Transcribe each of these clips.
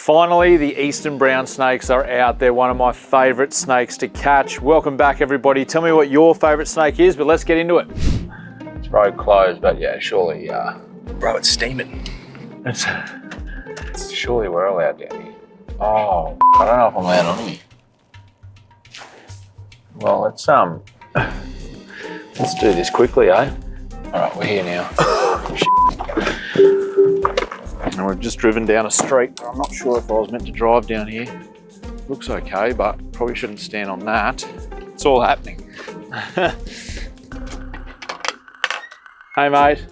Finally, the eastern brown snakes are out. They're one of my favorite snakes to catch. Welcome back, everybody. Tell me what your favorite snake is, but let's get into it. It's road closed, but yeah, surely, Bro, it's steaming. it's surely we're allowed down here. Oh, I don't know if I'm allowed on here. Well, let's do this quickly, eh? All right, we're here now. And we've just driven down a street. I'm not sure if I was meant to drive down here. Looks okay, but probably shouldn't stand on that. It's all happening. Hey, mate.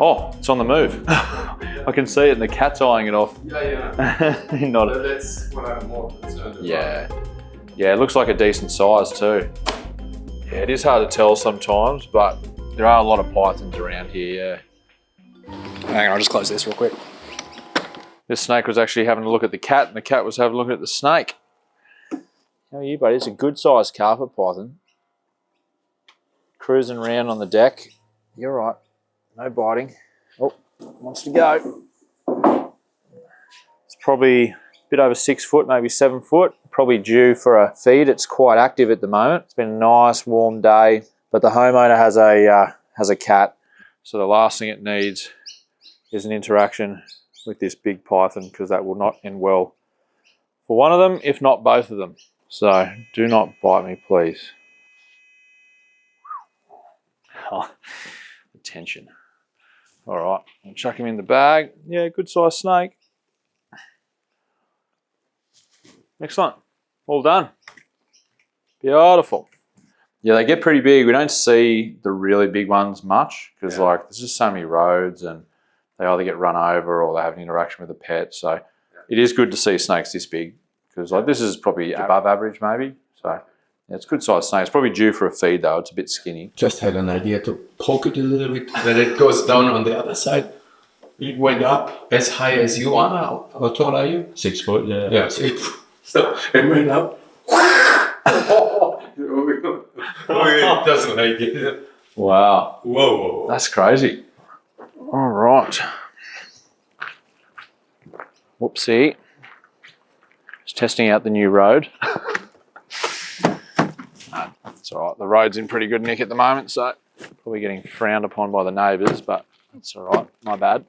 Oh, it's on the move. I can see it and the cat's eyeing it off. Yeah. Not That's what I'm more concerned about. Yeah, it looks like a decent size too. Yeah, it is hard to tell sometimes, but there are a lot of pythons around here, yeah. Hang on, I'll just close this real quick. This snake was actually having a look at the cat, and the cat was having a look at the snake. How are you, buddy? It's a good sized carpet python. Cruising around on the deck. You're right. No biting. Oh, wants to go. It's probably a bit over 6 foot, maybe 7 foot. Probably due for a feed. It's quite active at the moment. It's been a nice warm day, but the homeowner has a cat, so the last thing it needs is an interaction with this big python, because that will not end well for one of them, if not both of them. So do not bite me, please. Oh, the tension. All right, I'll chuck him in the bag. Yeah, good sized snake. Excellent. All done. Beautiful. Yeah, they get pretty big. We don't see the really big ones much because like there's just so many roads and they either get run over or they have an interaction with a pet. So it is good to see snakes this big because like this is probably above average maybe. So yeah, it's good sized snake. It's probably due for a feed though. It's a bit skinny. Just had an idea to poke it a little bit. When it goes down on the other side, it went up as high as you are now. How tall are you? 6 foot, yeah. Yeah, 6 foot. So it went up. It doesn't like it. Wow. Whoa. That's crazy. All right. Whoopsie. Just testing out the new road. It's all right. The road's in pretty good nick at the moment, so probably getting frowned upon by the neighbours, but it's all right. My bad.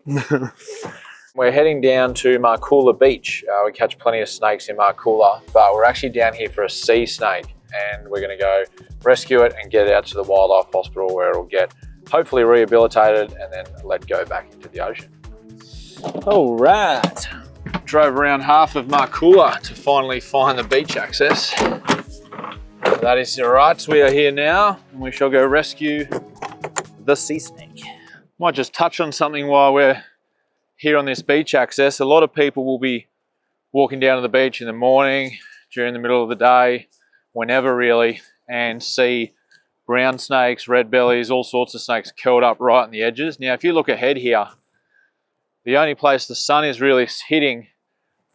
We're heading down to Marcoola Beach. We catch plenty of snakes in Marcoola, but we're actually down here for a sea snake, and we're going to go rescue it and get it out to the wildlife hospital where it'll get hopefully rehabilitated and then let go back into the ocean. All right. Drove around half of Marcoola to finally find the beach access. That is all right. So we are here now, and we shall go rescue the sea snake. Might just touch on something while we're here on this beach access. A lot of people will be walking down to the beach in the morning, during the middle of the day, whenever really, and see brown snakes, red-bellies, all sorts of snakes curled up right on the edges. Now, if you look ahead here, the only place the sun is really hitting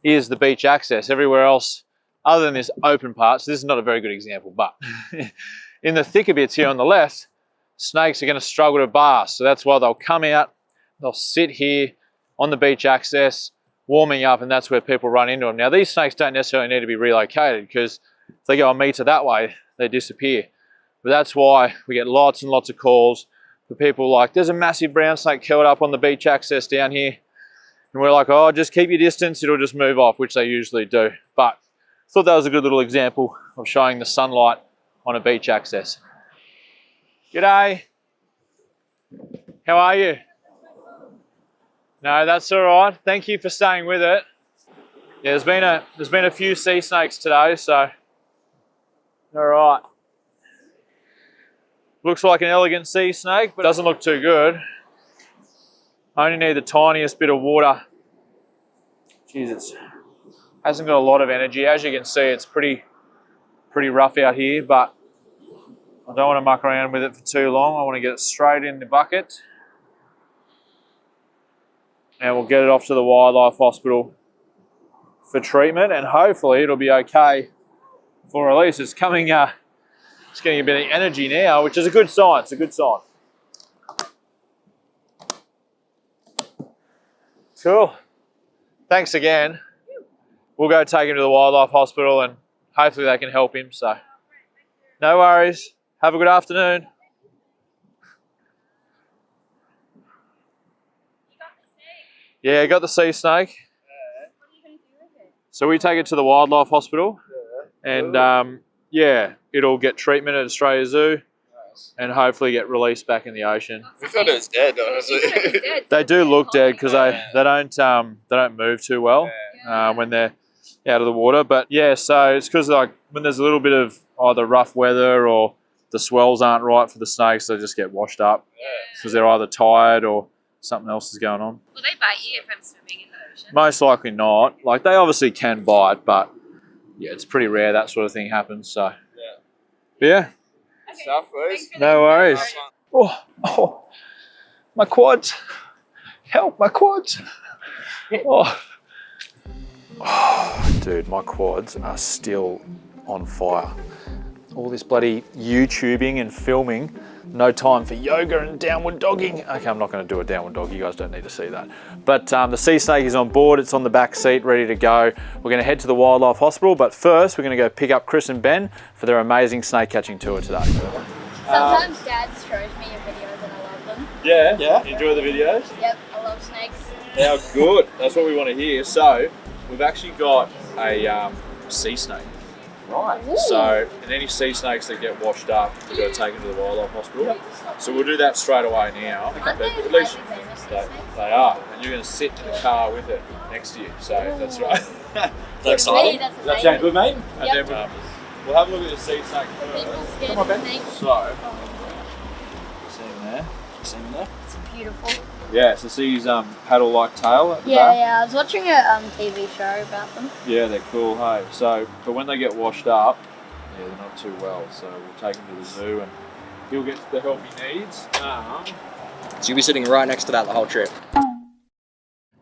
is the beach access. Everywhere else, other than this open part, so this is not a very good example, but in the thicker bits here on the left, snakes are going to struggle to bask. So that's why they'll come out, they'll sit here on the beach access, warming up, and that's where people run into them. Now, these snakes don't necessarily need to be relocated because if they go a metre that way, they disappear. But that's why we get lots and lots of calls for people like, there's a massive brown snake curled up on the beach access down here. And we're like, oh, just keep your distance, it'll just move off, which they usually do. But I thought that was a good little example of showing the sunlight on a beach access. G'day. How are you? No, that's all right. Thank you for staying with it. Yeah, there's been a few sea snakes today, so all right. Looks like an elegant sea snake, but doesn't look too good. I only need the tiniest bit of water. Jesus, hasn't got a lot of energy. As you can see, it's pretty rough out here, but I don't want to muck around with it for too long. I want to get it straight in the bucket. And we'll get it off to the wildlife hospital for treatment, and hopefully it'll be okay for release. It's coming, it's getting a bit of energy now, which is a good sign. It's a good sign. Cool. thanks again. We'll go take him to the wildlife hospital and hopefully they can help him. So, no worries. Have a good afternoon. Yeah, got the sea snake. What are you going to do with it? So we take it to the wildlife hospital, and yeah, it'll get treatment at Australia Zoo, and hopefully get released back in the ocean. We thought it was dead, honestly. They do look dead because they don't move too well when they're out of the water. But yeah, so it's because like when there's a little bit of either rough weather or the swells aren't right for the snakes, they just get washed up because they're either tired or something else is going on. Will they bite you if I'm swimming in the ocean? Most likely not. Like they obviously can bite, but yeah, it's pretty rare that sort of thing happens. So but yeah, Stuff, boys. no worries. Oh, my quads! Help, my quads! Oh, dude, my quads are still on fire. All this bloody YouTubing and filming, no time for yoga and downward dogging. Okay, I'm not going to do a downward dog. You guys don't need to see that. But the sea snake is on board. It's on the back seat, ready to go. We're going to head to the wildlife hospital, but first we're going to go pick up Chris and Ben for their amazing snake catching tour today. Sometimes Dad shows me your videos and I love them. Yeah? Yeah. Enjoy the videos? Yep, I love snakes. How good. That's what we want to hear. So we've actually got a sea snake. Right. Ooh. So, and any sea snakes that get washed up, we've got to take them to the wildlife hospital. So we'll do that straight away now. Aren't they But at least highly venomous, these they, snakes? they are, and you're going to sit in the car with it next to you. So that's right. That's Really, exciting. that's Does that sound amazing. good, mate? And then we'll have a look at the sea snake People first. scared Come on, of Ben. snakes. So, Oh, see him there? See him there? it's beautiful. Yeah. So see his paddle-like tail at the Yeah, back. yeah. I was watching a TV show about them. Yeah, they're cool. Hey, so but when they get washed up, yeah, they're not too well. So we'll take him to the zoo and he'll get the help he needs. So you'll be sitting right next to that the whole trip.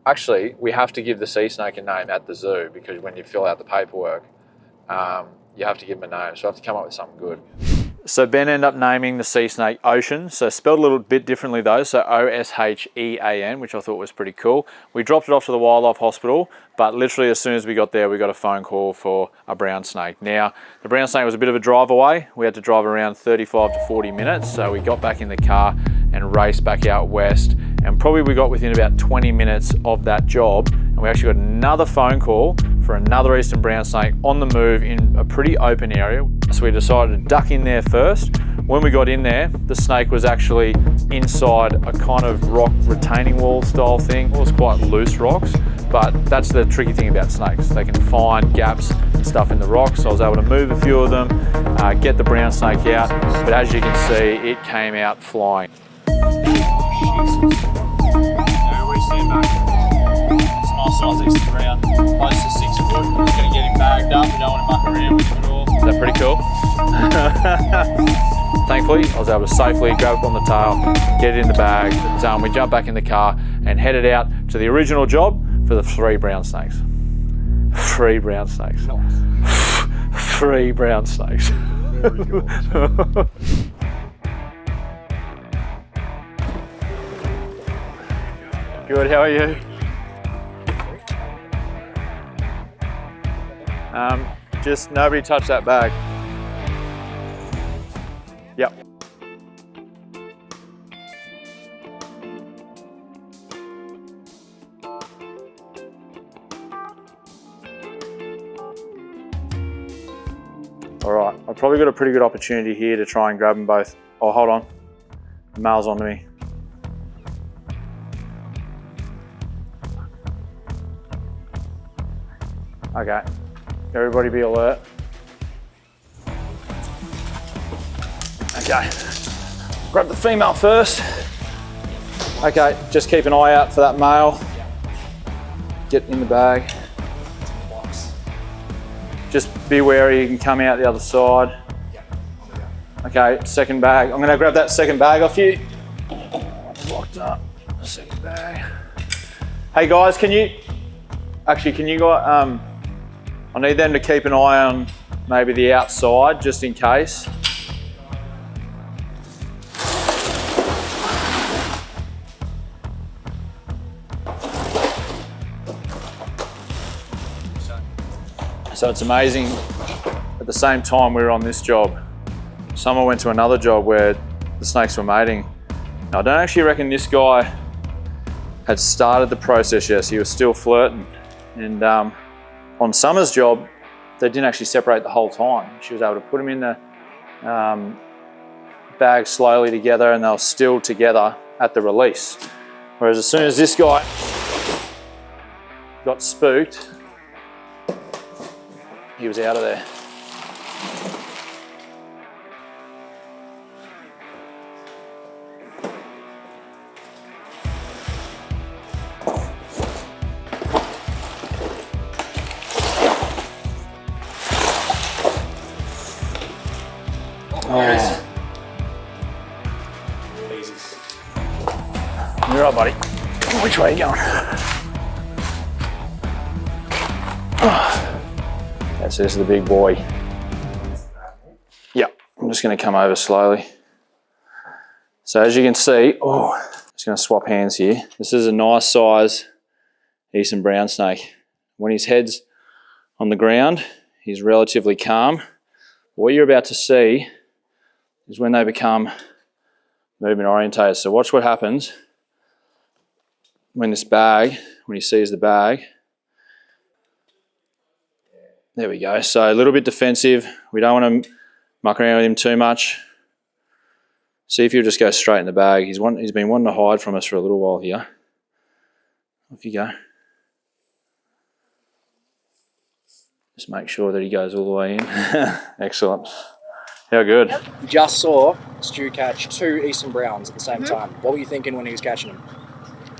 Actually, we have to give the sea snake a name at the zoo because when you fill out the paperwork, you have to give him a name. So I have to come up with something good. So Ben ended up naming the sea snake Ocean. So spelled a little bit differently though. So Oshean, which I thought was pretty cool. We dropped it off to the wildlife hospital, but literally as soon as we got there, we got a phone call for a brown snake. Now, the brown snake was a bit of a drive away. We had to drive around 35 to 40 minutes. So we got back in the car and raced back out west. And probably we got within about 20 minutes of that job. And we actually got another phone call for another eastern brown snake on the move in a pretty open area. So we decided to duck in there first. When we got in there, the snake was actually inside a kind of rock retaining wall style thing. It was quite loose rocks, but that's the tricky thing about snakes. They can find gaps and stuff in the rocks. So I was able to move a few of them, get the brown snake out, but as you can see, it came out flying. Size eastern brown, close to 6 foot. We're just going to get him bagged up. We don't want to muck around with him at all. Is that pretty cool? Thankfully, I was able to safely grab it on the tail, get it in the bag. But, we jumped back in the car and headed out to the original job for the 3 brown snakes. 3 brown snakes. 3 brown snakes. Very cool. Good, how are you? Just nobody touch that bag. Yep. All right, I've probably got a pretty good opportunity here to try and grab them both. Oh, hold on. The male's onto me. Okay. Everybody be alert. Okay, grab the female first. Okay, just keep an eye out for that male. Get in the bag. Just be wary, you can come out the other side. Okay, second bag. I'm gonna grab that second bag off you. Locked up, second bag. Hey guys, can you go, I need them to keep an eye on maybe the outside, just in case. So it's amazing. At the same time we were on this job, someone went to another job where the snakes were mating. Now, I don't actually reckon this guy had started the process yet, so he was still flirting. And on Summer's job, they didn't actually separate the whole time. She was able to put them in the bag slowly together, and they were still together at the release. Whereas as soon as this guy got spooked, he was out of there. You're right, buddy. Which way are you going? Okay, so this is the big boy. Yep, I'm just going to come over slowly. So as you can see, just going to swap hands here. This is a nice size eastern brown snake. When his head's on the ground, he's relatively calm. What you're about to see is when they become movement orientated. So watch what happens when this bag, when he sees the bag. There we go. So a little bit defensive. We don't want to muck around with him too much. See if he'll just go straight in the bag. He's been wanting to hide from us for a little while here. Off you go. Just make sure that he goes all the way in. Excellent. How good? Just saw Stu catch 2 eastern browns at the same time. What were you thinking when he was catching them?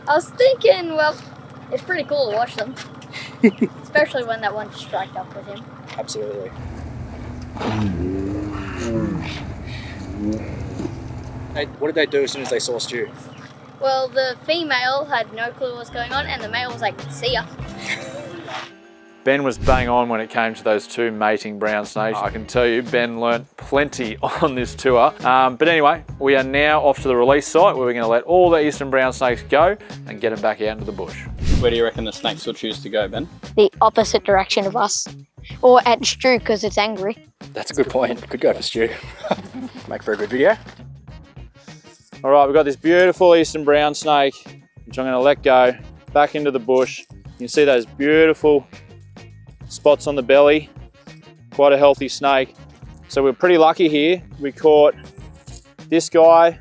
I was thinking, well, it's pretty cool to watch them. Especially when that one striked up with him. Absolutely. Hey, what did they do as soon as they saw Stu? Well, the female had no clue what was going on, and the male was like, see ya. Ben was bang on when it came to those 2 mating brown snakes. I can tell you, Ben learnt plenty on this tour. But anyway, we are now off to the release site where we're going to let all the eastern brown snakes go and get them back out into the bush. Where do you reckon the snakes will choose to go, Ben? The opposite direction of us. Or at Stu, because it's angry. That's a good point. Could go for Stu. Make for a good video. All right, we've got this beautiful eastern brown snake, which I'm going to let go back into the bush. You can see those beautiful spots on the belly. Quite a healthy snake. So we're pretty lucky here. We caught this guy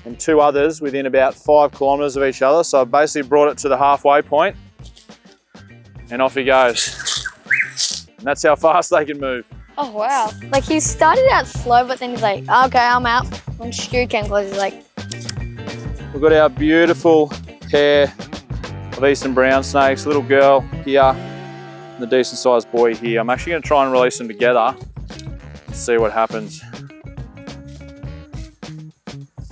and 2 others within about 5 kilometers of each other. So I basically brought it to the halfway point and off he goes. And that's how fast they can move. Oh, wow. Like, he started out slow, but then he's like, okay, I'm out. When Stu came close, he's like... We've got our beautiful pair of eastern brown snakes, little girl here, the decent sized boy here. I'm actually going to try and release them together and see what happens.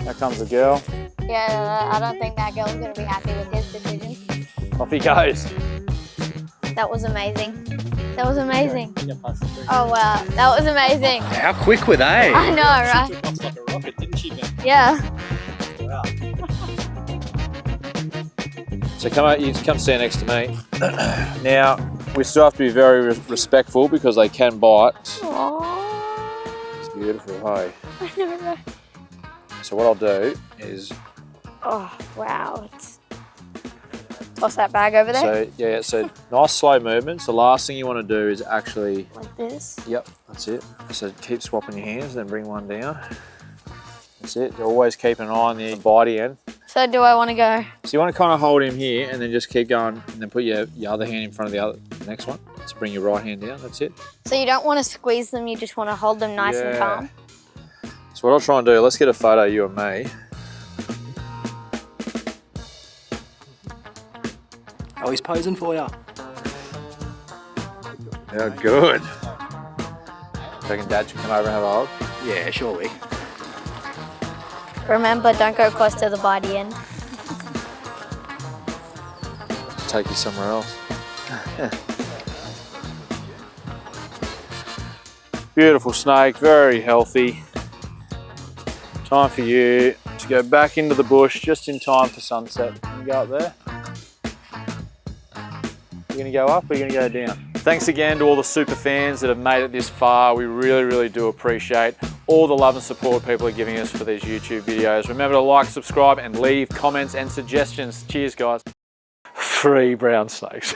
Here comes the girl. Yeah, I don't think that girl's going to be happy with his decision. Off he goes. That was amazing. That was amazing. Oh, wow. That was amazing. How quick were they? I know, right? She took off like a rocket, didn't she, Ben? Yeah. Wow. So you come stand next to me. Now, we still have to be very respectful because they can bite. Aww. It's beautiful, hey? I know, right? So what I'll do is... Oh, wow. Toss that bag over there. So, yeah, so nice slow movements. The last thing you want to do is actually... Like this. Yep, that's it. So keep swapping your hands, then bring one down. That's it. You always keep an eye on the bitey end. So do I want to go? So you want to kind of hold him here and then just keep going and then put your other hand in front of the next one. So bring your right hand down, that's it. So you don't want to squeeze them, you just want to hold them nice and calm? So what I'll try and do, let's get a photo of you and me. Oh, he's posing for you. How good. Reckon Dad should come over and have a hug? Yeah, surely. Remember, don't go close to the bitey end. Take you somewhere else. Beautiful snake, very healthy. Time for you to go back into the bush just in time for sunset. You go up there. You're gonna go up or you're gonna go down? Thanks again to all the super fans that have made it this far. We really, really do appreciate all the love and support people are giving us for these YouTube videos. Remember to like, subscribe, and leave comments and suggestions. Cheers, guys. 3 brown snakes.